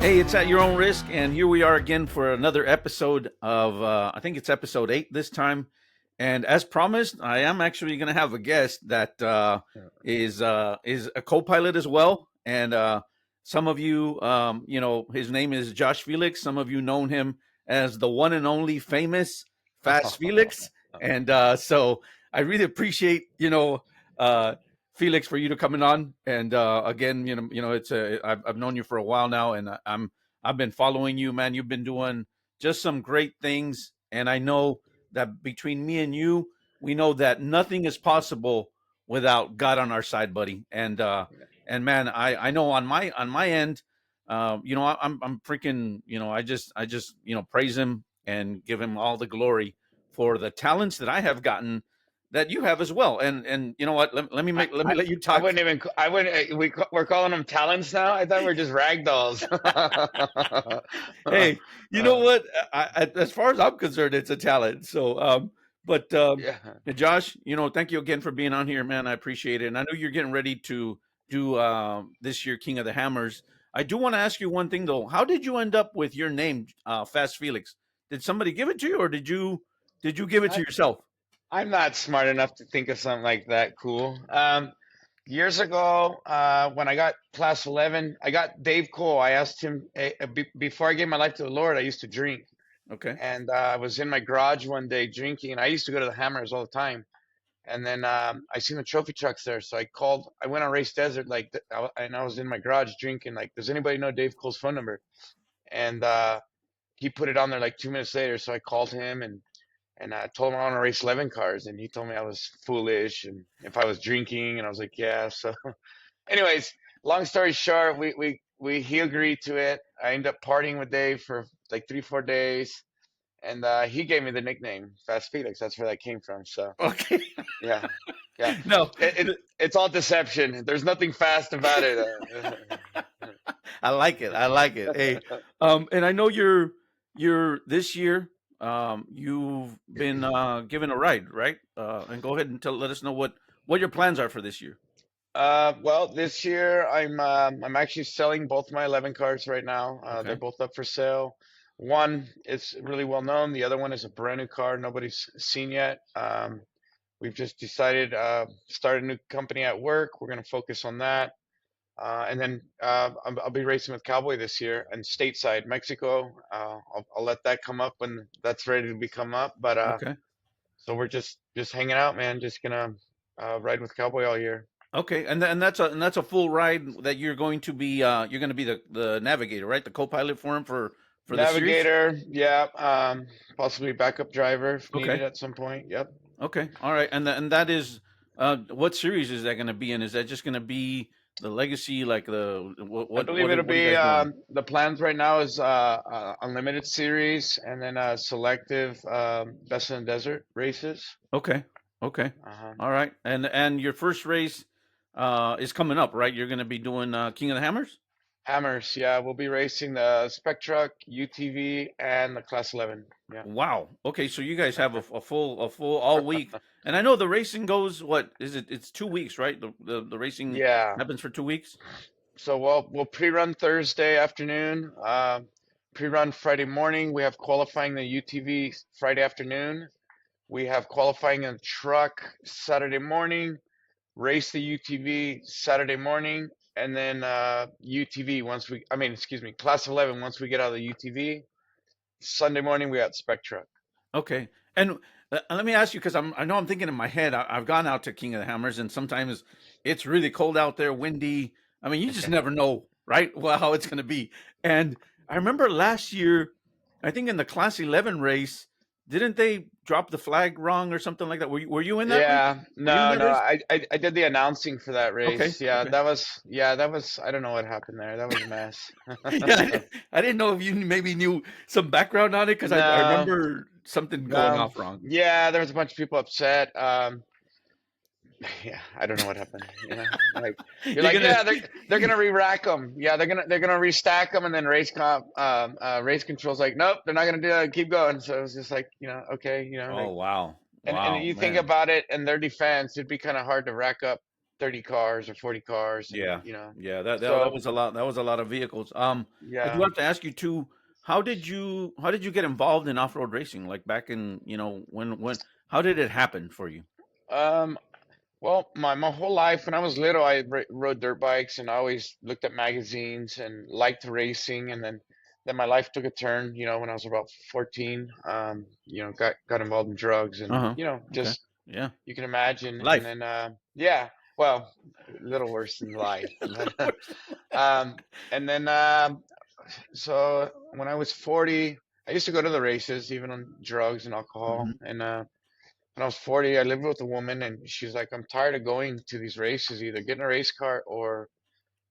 Hey, it's At Your Own Risk, and here we are again for another episode of, I think it's episode 8 this time. And as promised, I am actually going to have a guest that is a co-pilot as well. And some of you, his name is Josh Felix. Some of you know him as the one and only famous Fast Felix. And so I really appreciate, Felix, for you to coming on. And again, I've known you for a while now, and I've been following you, man. You've been doing just some great things, and I know that between me and you, we know that nothing is possible without God on our side, buddy. And man, I know on my end, I'm freaking, I just praise him and give him all the glory for the talents that I have gotten that you have as well. And you know what? Let me let you talk. We're calling them talents now. I thought we were just rag dolls. Hey, you know what? As far as I'm concerned, it's a talent. So, Yeah. Josh, thank you again for being on here, man. I appreciate it. And I know you're getting ready to do this year King of the Hammers. I do want to ask you one thing though. How did you end up with your name, Fast Felix? Did somebody give it to you, or did you give it to yourself? I'm not smart enough to think of something like that cool. Years ago, when I got class 11, I got Dave Cole. I asked him before I gave my life to the Lord. I used to drink, Okay. and I was in my garage one day drinking, and I used to go to the Hammers all the time. And then I seen the trophy trucks there, so I called. I went on Race Desert, and I was in my garage drinking. Like, does anybody know Dave Cole's phone number? And he put it on there like 2 minutes later. So I called him and I told him I want to race 11 cars, and he told me I was foolish and if I was drinking, and I was like, yeah. So, anyways, long story short, he agreed to it. I ended up partying with Dave for like 3-4 days, and he gave me the nickname Fast Felix. That's where that came from. So, Okay. yeah, yeah. No, It's all deception. There's nothing fast about it. I like it. I like it. Hey, and I know you're this year. You've been given a ride, right? And go ahead and let us know what your plans are for this year. Well, this year I'm actually selling both my 11 cars right now. They're Okay. both up for sale. One is really well known. The other one is a brand new car nobody's seen yet. We've just decided start a new company at work. We're going to focus on that. And then I'll be racing with Cowboy this year and stateside Mexico. I'll let that come up when that's ready to be come up. But Okay. so we're just hanging out, man. Just gonna ride with Cowboy all year. Okay. And that's a full ride that you're going to be the navigator, right? The co-pilot for him for the series. Navigator, yeah. Possibly backup driver if Okay. needed at some point. Yep. Okay. All right. And that is what series is that going to be in? Is that just going to be the legacy, like I believe it'll what are you be guys doing? the plans right now is unlimited series and then selective best in the desert races. Okay. Okay. Uh-huh. All right. And your first race is coming up, right? You're going to be doing King of the Hammers? Hammers, yeah, we'll be racing the Spec Truck, UTV, and the Class 11. Yeah. Wow. Okay, so you guys have a full all week. And I know the racing goes, what is it? It's 2 weeks, right? The racing Yeah. happens for 2 weeks. So we'll pre-run Thursday afternoon, pre-run Friday morning. We have qualifying the UTV Friday afternoon. We have qualifying in the truck Saturday morning. Race the UTV Saturday morning, and then UTV Class 11 once we get out of the UTV. Sunday morning we got Spec Truck. Okay. And let me ask you, because I know I'm thinking in my head, I've gone out to King of the Hammers, and sometimes it's really cold out there, windy. I mean, you just never know, right? Well, how it's going to be. And I remember last year, I think in the Class 11 race, didn't they drop the flag wrong or something like that? Were you in that race? Yeah, Were you in no, that no. race? I did the announcing for that Okay. race. Yeah, Okay. that was. I don't know what happened there. That was a mess. Yeah, I didn't know if you maybe knew some background on it because I No, remember something going no. off wrong. Yeah, there was a bunch of people upset. Yeah, I don't know what happened. Like you're You're like, gonna yeah, they're gonna re-rack them. Yeah, they're gonna restack them, and then race control's like, nope, they're not gonna do that. Keep going. So it was just like, okay, Oh like, wow. and Wow, you think man. about it in their defense, it'd be kind of hard to rack up 30 cars or 40 cars, and Yeah, yeah, that so was a lot. That was a lot of vehicles. I do yeah. have to ask you too. How did you get involved in off road racing? Like back in when how did it happen for you? Um, well, my whole life when I was little, I rode dirt bikes and I always looked at magazines and liked racing. And then my life took a turn, when I was about 14. Got involved in drugs Uh and, huh. Okay. just Yeah. you can imagine. And Life. then, yeah, well, a little worse than life. But, um, and then, so when I was 40, I used to go to the races, even on drugs and alcohol. Hmm. And, when I was 40, I lived with a woman, and she's like, I'm tired of going to these races. Either get in a race car or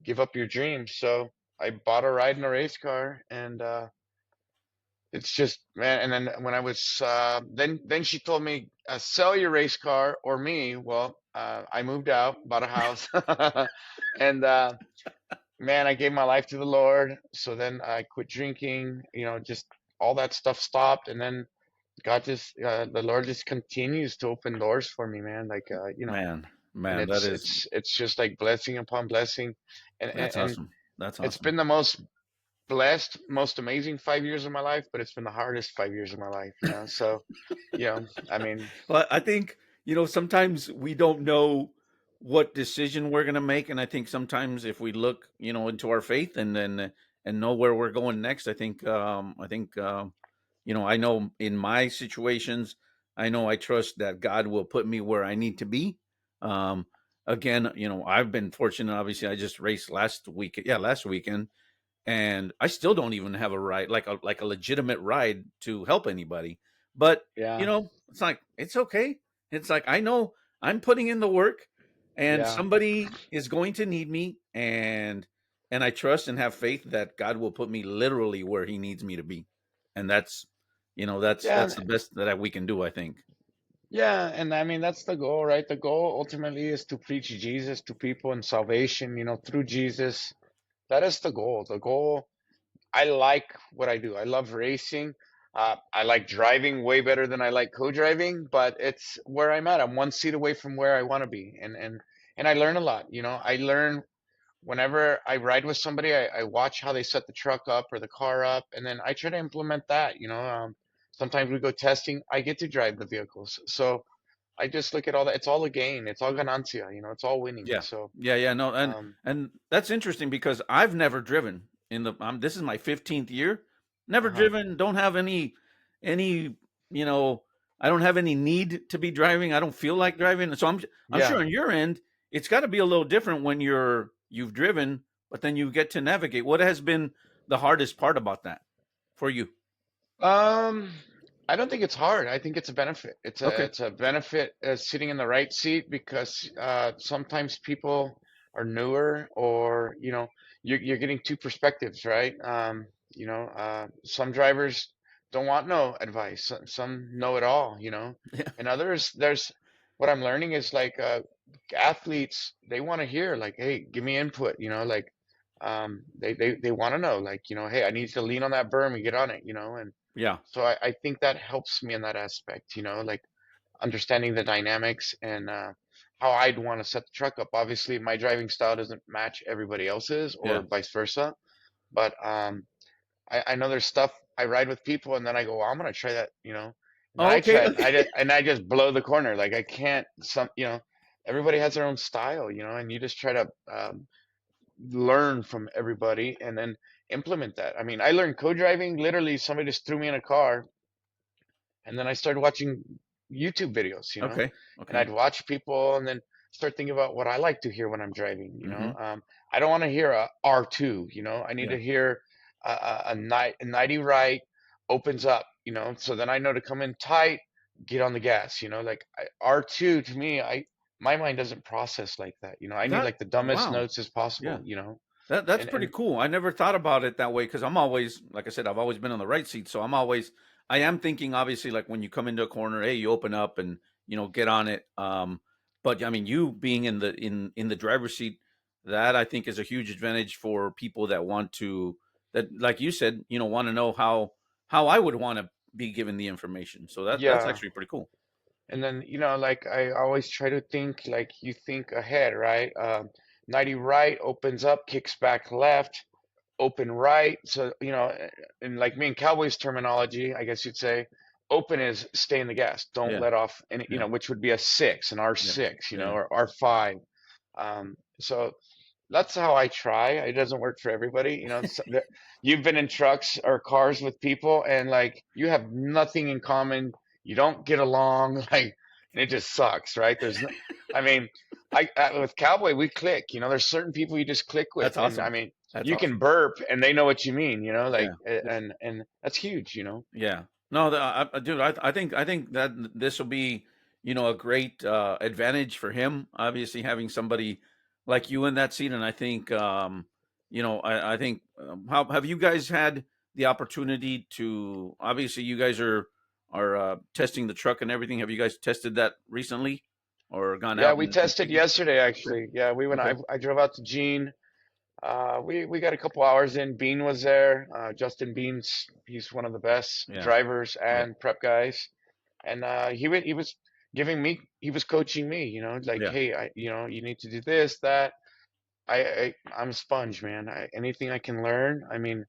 give up your dreams. So I bought a ride in a race car, and it's just, man. And then when I was, then she told me, sell your race car or me. Well, I moved out, bought a house, and man, I gave my life to the Lord. So then I quit drinking. Just all that stuff stopped, and then God just, the Lord just continues to open doors for me, man. Like, Man, and man, that it's is it's it's just like blessing upon blessing, and that's and awesome. That's it's awesome. been the most blessed, most amazing 5 years of my life, but it's been the hardest 5 years of my life. So, I mean, Well, I think, sometimes we don't know what decision we're going to make. And I think sometimes if we look, into our faith and know where we're going next, I know in my situations, I know I trust that God will put me where I need to be. Um, Again, I've been fortunate. Obviously, I just raced last week. Yeah, last weekend, and I still don't even have a ride, like a legitimate ride to help anybody. But yeah, it's like it's okay. It's like I know I'm putting in the work, and yeah, somebody is going to need me, and I trust and have faith that God will put me literally where He needs me to be, and that's yeah, the best that we can do, I think. yeah. And I mean, that's the goal, right? The goal ultimately is to preach Jesus to people and salvation, through Jesus. That is the goal. The goal. I like what I do. I love racing. I like driving way better than I like co-driving, but it's where I'm at. I'm one seat away from where I want to be, and I learn a lot. I learn whenever I ride with somebody. I watch how they set the truck up or the car up, and then I try to implement that. Sometimes we go testing. I get to drive the vehicles, so I just look at all that. It's all a gain. It's all ganancia. It's all winning. Yeah. So, Yeah, yeah, no, and um, and that's interesting because I've never driven in the this is my 15th year. Never uh-huh. driven, don't have any, you know, I don't have any need to be driving. I don't feel like driving. So I'm sure Yeah. on your end it's got to be a little different when you've driven, but then you get to navigate. What has been the hardest part about that for you? Um, I don't think it's hard. I think it's a benefit. It's a Okay. it's a benefit, sitting in the right seat, because sometimes people are newer, or you're getting two perspectives, right? Some drivers don't want no advice. Some know it all, Yeah. and others, there's what I'm learning is like, athletes, they want to hear like, hey, give me input, like, they want to know, like, hey, I need to lean on that berm and get on it, and Yeah. so I think that helps me in that aspect, like understanding the dynamics, and how I'd want to set the truck up. Obviously, my driving style doesn't match everybody else's, or Yeah. vice versa. But I know there's stuff I ride with people, and then I go, well, I'm gonna try that, and then Oh, I okay. try it, and Okay. I just blow the corner. Like I can't. Everybody has their own style, and you just try to learn from everybody, and then implement that. I mean, I learned co-driving. Literally, somebody just threw me in a car, and then I started watching YouTube videos, Okay. and Okay. I'd watch people, and then start thinking about what I like to hear when I'm driving. Mhm. I don't want to hear a R2, I need Yeah. to hear a 90 right opens up, so then I know to come in tight, get on the gas, like R2 to me, my mind doesn't process like that. I need That like the dumbest wow. notes as Yeah. possible, That's pretty and cool. I never thought about it that way because I'm always, like I said, I've always been on the right seat. So I am thinking obviously like when you come into a corner, hey, you open up and get on it. But I mean, you being in the driver's seat, that I think is a huge advantage for people that want to that like you said, want to know how I would want to be given the information. So that's yeah. actually pretty cool. And then, like I always try to think like you think ahead, right? 90 right opens up, kicks back left, open right. So, in like me and Cowboys terminology, I guess you'd say, open is stay in the gas, don't Yeah, let off, and yeah, which would be a six, an yeah, R6, yeah. or R5. So that's how I try. It doesn't work for everybody. You've been in trucks or cars with people, and like you have nothing in common. You don't get along, like, and it just sucks, right? I mean, with Cowboy we click. There's certain people you just click with, That's and I awesome. mean, That's you can awesome. burp and they know what you mean. Like, Yeah. and that's huge. Yeah. No, dude, I think that this will be, a great advantage for him. Obviously, having somebody like you in that seat, and I think, I think, how have you guys had the opportunity to? Obviously, you guys are testing the truck and everything. Have you guys tested that recently, or gone Yeah, out we and tested taken? yesterday Okay. actually. Yeah, we went. Okay. I drove out to Gene. We got a couple hours in. Bean was there. Justin Beans, he's one of the best Yeah. drivers Yeah. and prep guys. And he was he was coaching me. Like, Yeah. hey, you need to do this, that. I'm a sponge, man. Anything I can learn. I mean,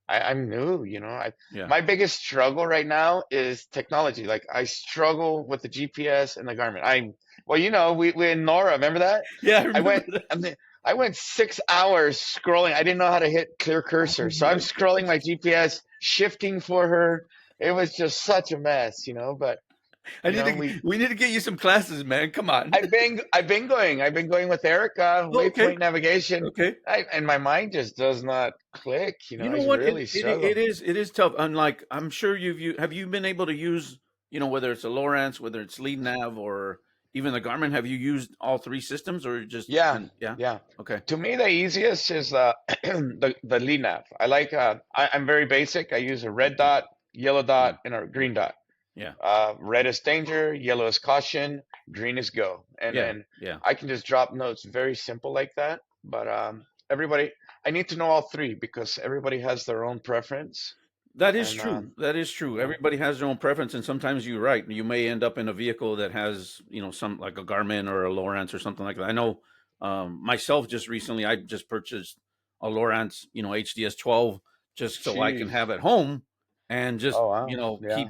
I'm new. Yeah. My biggest struggle right now is technology. Like, I struggle with the GPS and the Garmin. Well, we in Nora. Remember that? Yeah. I I remember went. that. I mean, I went 6 hours scrolling. I didn't know how to hit clear Oh cursor, so I'm my scrolling my GPS, shifting for her. It was just such a mess. But I need we. to. We need to get you some classes, man. Come on. I've been going with Erica, Okay. Waypoint Navigation. Okay. And my mind just does not click. You I know what? really struggle. It is tough. Unlike, I'm sure have you been able to use, whether it's a Lowrance, whether it's lead nav or even the Garmin, have you used all three systems or just Yeah, and yeah? yeah. Okay. To me, the easiest is the lead nav. I like. I'm very basic. I use a red Okay. dot, yellow Yeah. dot, and a Yeah. green dot. Yeah. Red is danger, yellow is caution, green is go. And Yeah. and Yeah. I can just drop notes very simple like that. But everybody, I need to know all three because everybody has their own preference. That is And true. That is true. you know, Everybody has their own preference, and sometimes you're right. You may end up in a vehicle that has, some like a Garmin or a Lowrance or something like that. I know, myself just recently, I just purchased a Lowrance, HDS 12, just so I can Jeez. have at home and just, Oh wow. Yeah. keep.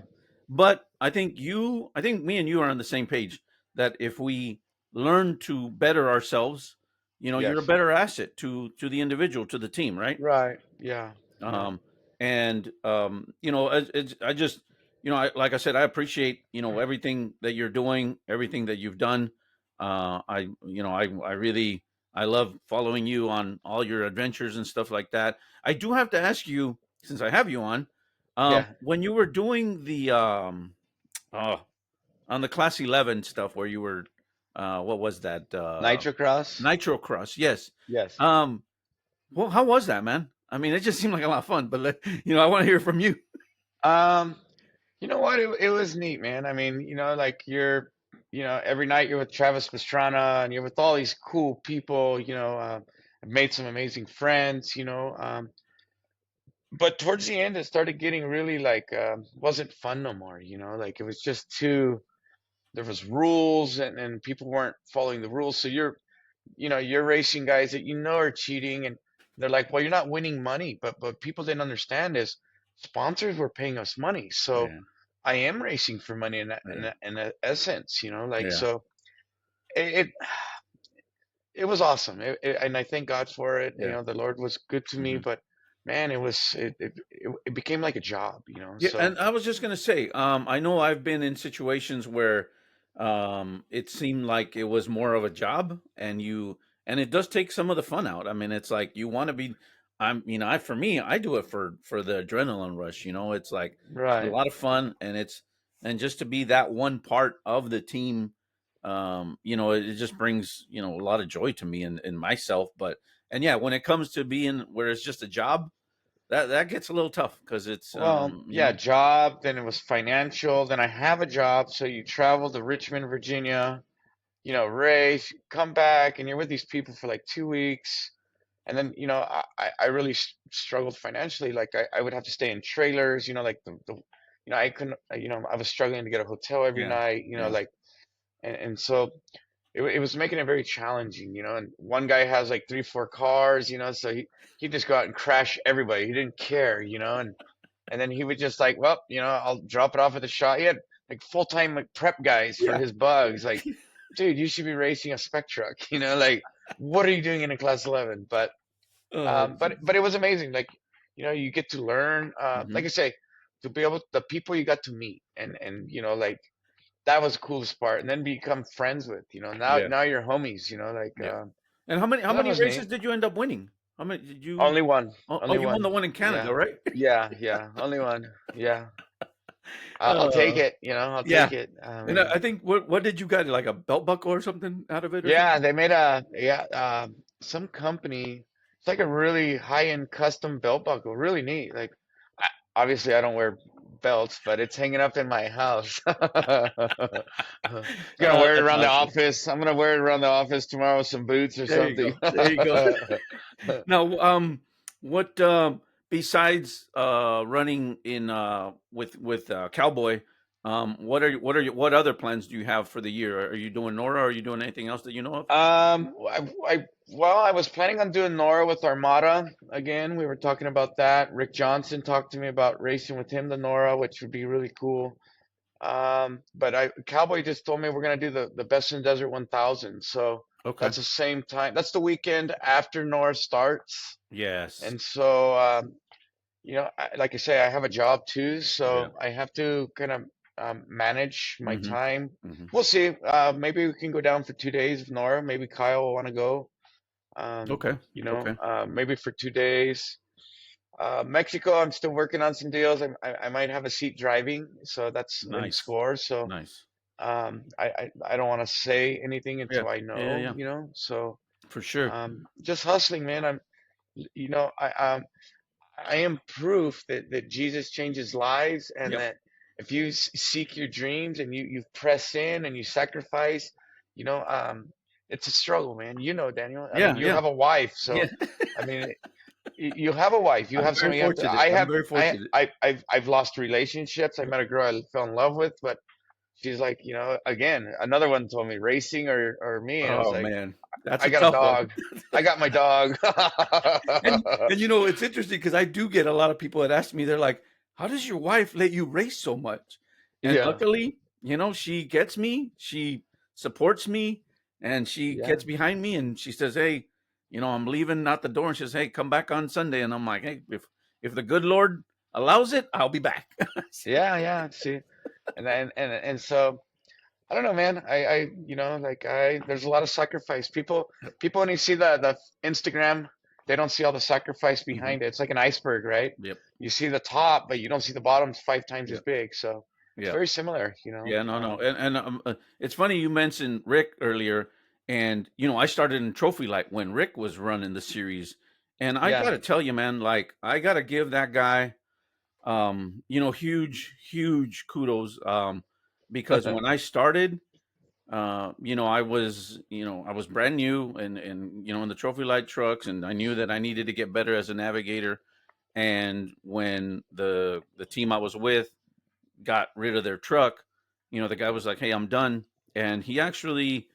But I think me and you are on the same page that if we learn to better ourselves, you're a Yes. better asset to the individual, to the team, right? Right. Yeah. Yeah. um and I just, like I said, I appreciate, everything that you're doing, everything that you've done. I really, I love following you on all your adventures and stuff like that. I do have to ask you, since I have you on, Yeah. when you were doing the uh on the class 11 stuff, where you were, what was that, Nitro Cross. nitro cross, yes. Yes. um well, how was that, man? I mean, it just seemed like a lot of fun, but I want to hear from you. Um. You know what? It was neat, man. I mean, like every night you're with Travis Pastrana and you're with all these cool people. I've made some amazing friends. But towards the end, it started getting really like wasn't fun no more. Like it was just too. There was rules and people weren't following the rules. So you're racing guys that are cheating, and they're like, well, you're not winning money. But people didn't understand is sponsors were paying us money, so Yeah, I am racing for money yeah, in that essence, like yeah. so it it was awesome, and I thank God for it. Yeah. The Lord was good to me, Hmm. but man, it became like a job, Yeah, so and I was just gonna say, I know I've been in situations where, it seemed like it was more of a job, and it does take some of the fun out. I mean, it's like you want to be. For me, I do it for the adrenaline rush. It's like it's a right. lot of fun, and just to be that one part of the team, it just brings, a lot of joy to me and myself. But and yeah, when it comes to being where it's just a job, that gets a little tough because it's, Well, yeah, job, then it was financial, then I have a job, so you travel to Richmond, Virginia, race, come back, and you're with these people for like 2 weeks. And then, I really struggled financially. Like I would have to stay in trailers, like the I couldn't, I was struggling to get a hotel every Yeah. night, Yeah. like, and so it was making it very challenging, and one guy has like 3, 4 cars, so he'd just go out and crash everybody. He didn't care, and then he would just like, well, I'll drop it off at the shop. He had like full-time like prep guys for Yeah. his bugs. Like, dude, you should be racing a spec truck, like what are you doing in a class 11? But Oh, but it was amazing. Like, you get to learn, like I hmm. say, to be able the people you got to meet and like that was the coolest part. And then become friends with, now Yeah. now you're homies, like Yeah. And how that many was races neat. did you end up winning? How many did you? Only one. Oh, Only you won one. the one in Canada, Yeah. right? Yeah. Only one. Yeah. I'll take Uh, it, I'll take yeah. it. And I think what did you get, like a belt buckle or something out of it or Yeah, something? they made some company. It's like a really high-end custom belt buckle, really neat. Like, obviously I don't wear belts, but it's hanging up in my house. Gonna Oh, wear it that's around the awesome. office. I'm gonna wear it around the office tomorrow with some boots or There you something. go. There you go. Now, what besides running in with Cowboy, what other plans do you have for the year? Are you doing Nora? Are you doing anything else that you know of? Well, I was planning on doing Nora with Armada again. We were talking about that. Rick Johnson talked to me about racing with him the Nora, which would be really cool. But Cowboy just told me we're gonna do the Best in Desert 1000. So Okay. that's the same time. That's the weekend after Nora starts. Yes. And so, like I say, I have a job too, Yeah. so I have to kind of manage my Hmm. time. Hmm. We'll see. Maybe we can go down for 2 days with Nora. Maybe Kyle will want to go. Okay. Okay. Maybe for 2 days. Mexico, I'm still working on some deals. I might have a seat driving, so that's in the Nice. score. So Nice. I don't want to say anything Yeah. until I Yeah. Yeah. know, Yeah. So For sure. just hustling, man. You know, I um, I am proof that Jesus changes lives, and Yep. that if you seek your dreams and you press in and you sacrifice, you know, um, it's a struggle, man. Daniel. I mean, Yeah. you Yeah. have a wife, Yeah. so I mean, you have a wife. You I'm have very somebody you have to. fortunate. I'm very fortunate. I've lost relationships. I met a girl I fell in love with, but she's like, again, another one told me racing or me, and I was Oh like, man, that's I a got a tough one. dog. I got my dog. And it's interesting because I do get a lot of people that ask me, they're like, "How does your wife let you race so much?" And Yeah, luckily, she gets me, she supports me, and she yeah, gets behind me, and she says, "Hey, I'm leaving out the door," and she says, "Hey, come back on Sunday," and I'm like, "Hey, if the good Lord allows it, I'll be back." yeah. See, and so I don't know, man. There's a lot of sacrifice. People when you see the Instagram, they don't see all the sacrifice Hmm. behind it. It's like an iceberg, right? Yep. You see the top, but you don't see the bottom 5 times as Yep. big. So it's Yep. very similar, Yeah, no, no, and it's funny you mentioned Rick earlier, and I started in Trophy Light when Rick was running the series, and I Yeah. got to tell you, man, like I got to give that guy, huge, huge kudos, because when I started, I was brand new, and in the Trophy Light trucks, and I knew that I needed to get better as a navigator, and when the team I was with got rid of their truck, the guy was like, "Hey, I'm done," and he actually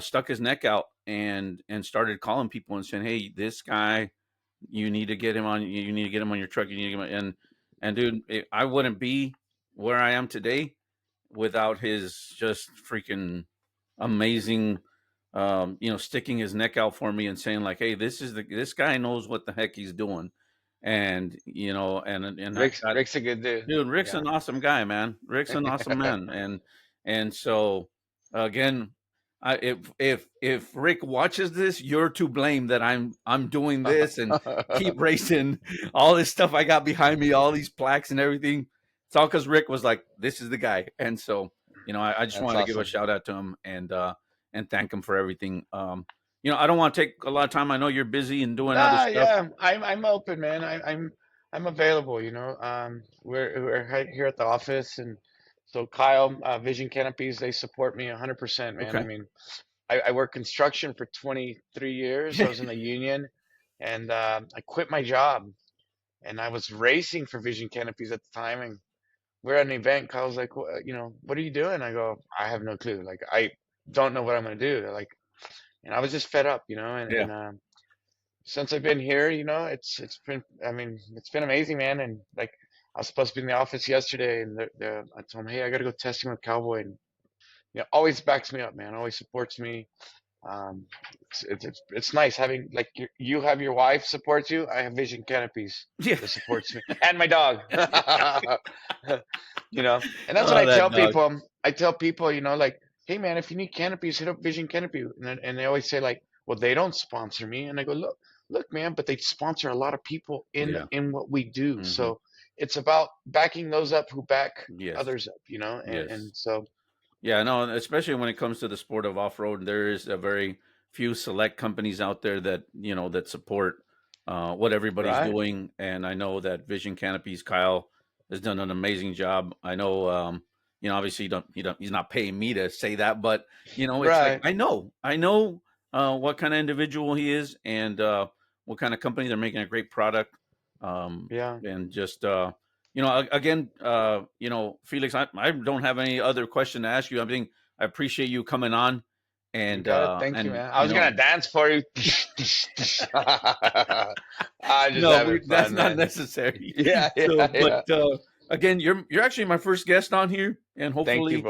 stuck his neck out and started calling people and saying, "Hey, this guy, you need to get him on. You need to get him on your truck. You need to get him on." And dude, I wouldn't be where I am today without his just freaking amazing. Sticking his neck out for me and saying like, "Hey, this guy knows what the heck he's doing," and I got. Rick's a good dude. Dude, Rick's Yeah. an awesome guy, man. Rick's an awesome man, and so again, if Rick watches this, you're to blame that I'm doing this and keep racing all this stuff I got behind me, all these plaques and everything. It's all because Rick was like, "This is the guy," and so I just That's wanted to give a awesome. shout out to him and thank him for everything. I don't want to take a lot of time. I know you're busy and doing other Ah, stuff. yeah. I'm open, man. I'm available. We're right here at the office, and so Kyle, Vision Canopies, they support me 100%, man. I Okay. mean, I worked construction for 23 years. I was in the union, and I quit my job, and I was racing for Vision Canopies at the time, and we're at an event. Kyle's like, you know, what are you doing? I go, I have no clue. Like, I don't know what I'm gonna do. Like, and I was just fed up, you know, Yeah. since I've been here, you know, it's been, I mean, it's been amazing, man. And like, I was supposed to be in the office yesterday, and I told him, hey, I gotta go testing with Cowboy, and you know, always backs me up, man. Always supports me. Um, it's nice having like you have your wife supports you. I have Vision Canopies Yeah. that supports me, and my dog. You know, and that's what Oh, I that tell dog. people. I tell people, you know, like, hey man, if you need canopies, hit up Vision Canopy, and they always say like, well, they don't sponsor me, and I go, look, man, but they sponsor a lot of people Yeah. in what we do. Hmm. So it's about backing those up who back Yes. others up, you know, and Yes. so Yeah, no, especially when it comes to the sport of off-road, there is a very few select companies out there that, that support what everybody's right, doing. And I know that Vision Canopies, Kyle, has done an amazing job. I know, obviously he's not paying me to say that, but it's like right, I know what kind of individual he is, and what kind of company they're making a great product. Um, yeah. and just again, Felix, I don't have any other question to ask you. I think I appreciate you coming on, You and got it. Thank you, man. I you was know, gonna dance for you. I'm just no, having that's fun, not man. necessary. Yeah, So, yeah, but yeah. again, you're actually my first guest on here, and Thank you,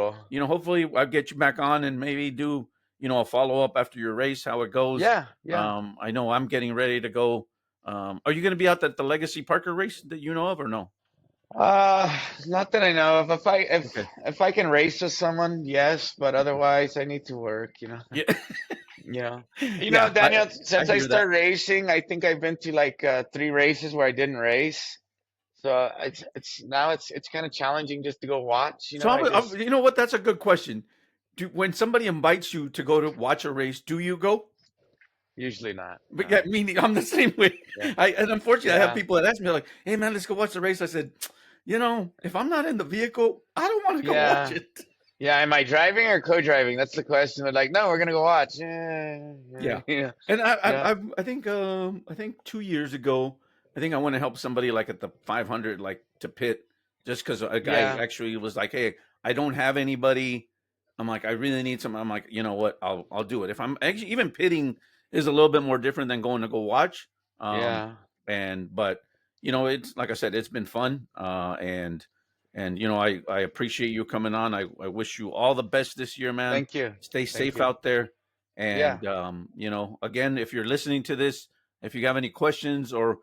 hopefully, bro. I'll get you back on and maybe do a follow up after your race, how it goes. Yeah, yeah. I know I'm getting ready to go. Are you going to be out at the Legacy Parker race that you know of, or no? Not that I know of. Okay. If I can race with someone, yes, but otherwise I need to work, you know. Yeah. You know. You know, Yeah, Daniel, I since I hear that. started racing, I think I've been to like 3 races where I didn't race. So it's now it's kind of challenging just to go watch, you So, know. I just you know what? That's a good question. When somebody invites you to go to watch a race, do you go? usually not. But No. yeah, I'm the same way. Yeah. And unfortunately, I have Yeah. people that ask me like, "Hey, man, let's go watch the race." I said, if I'm not in the vehicle, I don't want to go watch Yeah. it. Yeah, am I driving or co-driving? That's the question. They're like, no, we're gonna go watch. Yeah, yeah, Yeah, yeah, and yeah, I think 2 years ago, I think I went to help somebody like at the 500, like to pit, just because a guy yeah, actually was like, "Hey, I don't have anybody." I'm like, I really need some. I'm like, you know what? I'll do it. If I'm actually even pitting is a little bit more different than going to go watch. Um, yeah. but it's like I said, it's been fun. And I appreciate you coming on. I wish you all the best this year, man. Thank you, Stay thank safe you. out there. Yeah, And again, if you're listening to this, if you have any questions or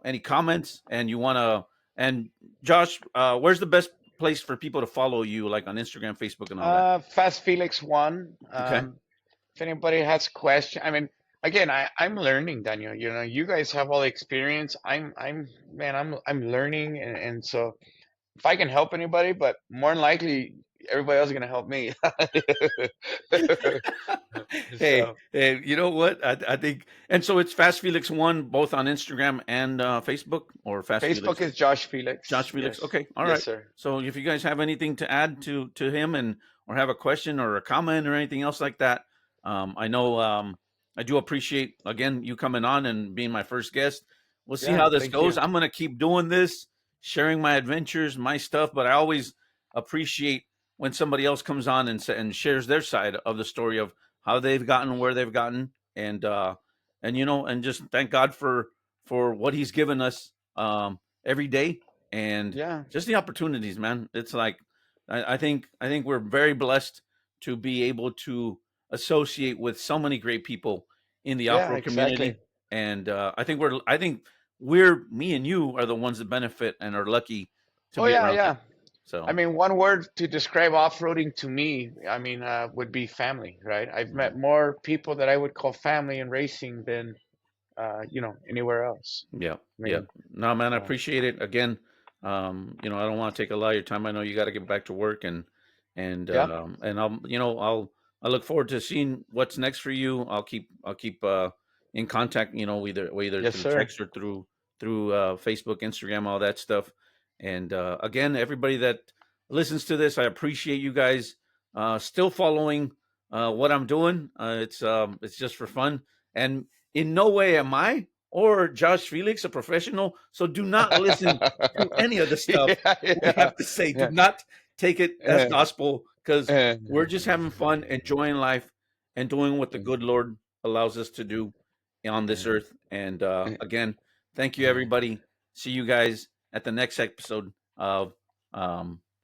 any comments, and you want to, and Josh, where's the best place for people to follow you, like on Instagram, Facebook, and all that? Fast Felix one. Okay. If anybody has question, I mean, again, I'm learning, Daniel. You know, you guys have all the experience. Man, I'm learning, and so if I can help anybody, but more than likely everybody else is gonna help me. Hey, So you know what? I think, and so it's Fast Felix one, both on Instagram and Facebook, or Fast Facebook Felix, is Josh Felix. Josh Felix. Yes, Okay, all yes, right. sir. So if you guys have anything to add to him, and or have a question or a comment or anything else like that, I know I do appreciate again you coming on and being my first guest. We'll see Yeah, how this thank goes. you. I'm gonna keep doing this, sharing my adventures, my stuff, but I always appreciate when somebody else comes on and shares their side of the story of how they've gotten where they've gotten, and just thank God for what He's given us every day, and Yeah, just the opportunities, man. It's like I think we're very blessed to be able to associate with so many great people in the yeah, off-road exactly. community, and I think we're me and you are the ones that benefit and are lucky to Oh be yeah, around that. yeah. I So mean, one word to describe off-roading to me, I mean, would be family, right? I've yeah. met more people that I would call family in racing than, you know, anywhere else. Yeah, I yeah. mean, No, man, I so appreciate it. Again, I don't want to take a lot of your time. I know you got to get back to work, yeah, and I look forward to seeing what's next for you. I'll keep in contact. Either yes, through sir. text or through Facebook, Instagram, all that stuff. And again, everybody that listens to this, I appreciate you guys still following what I'm doing. It's just for fun, and in no way am I or Josh Felix, a professional. So do not listen to any of the stuff Yeah, we yeah, have to say. Do yeah. not take it as Uh, gospel, because uh, we're just having fun, enjoying life, and doing what the uh, good Lord allows us to do on this earth. And again, thank you, everybody. See you guys at the next episode of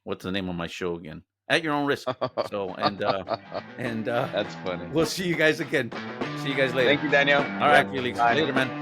what's the name of my show again? At Your Own Risk. So and That's funny. we'll see you guys again. See you guys later. Thank you, Daniel. All right, Yep. Felix. Bye. Later, man.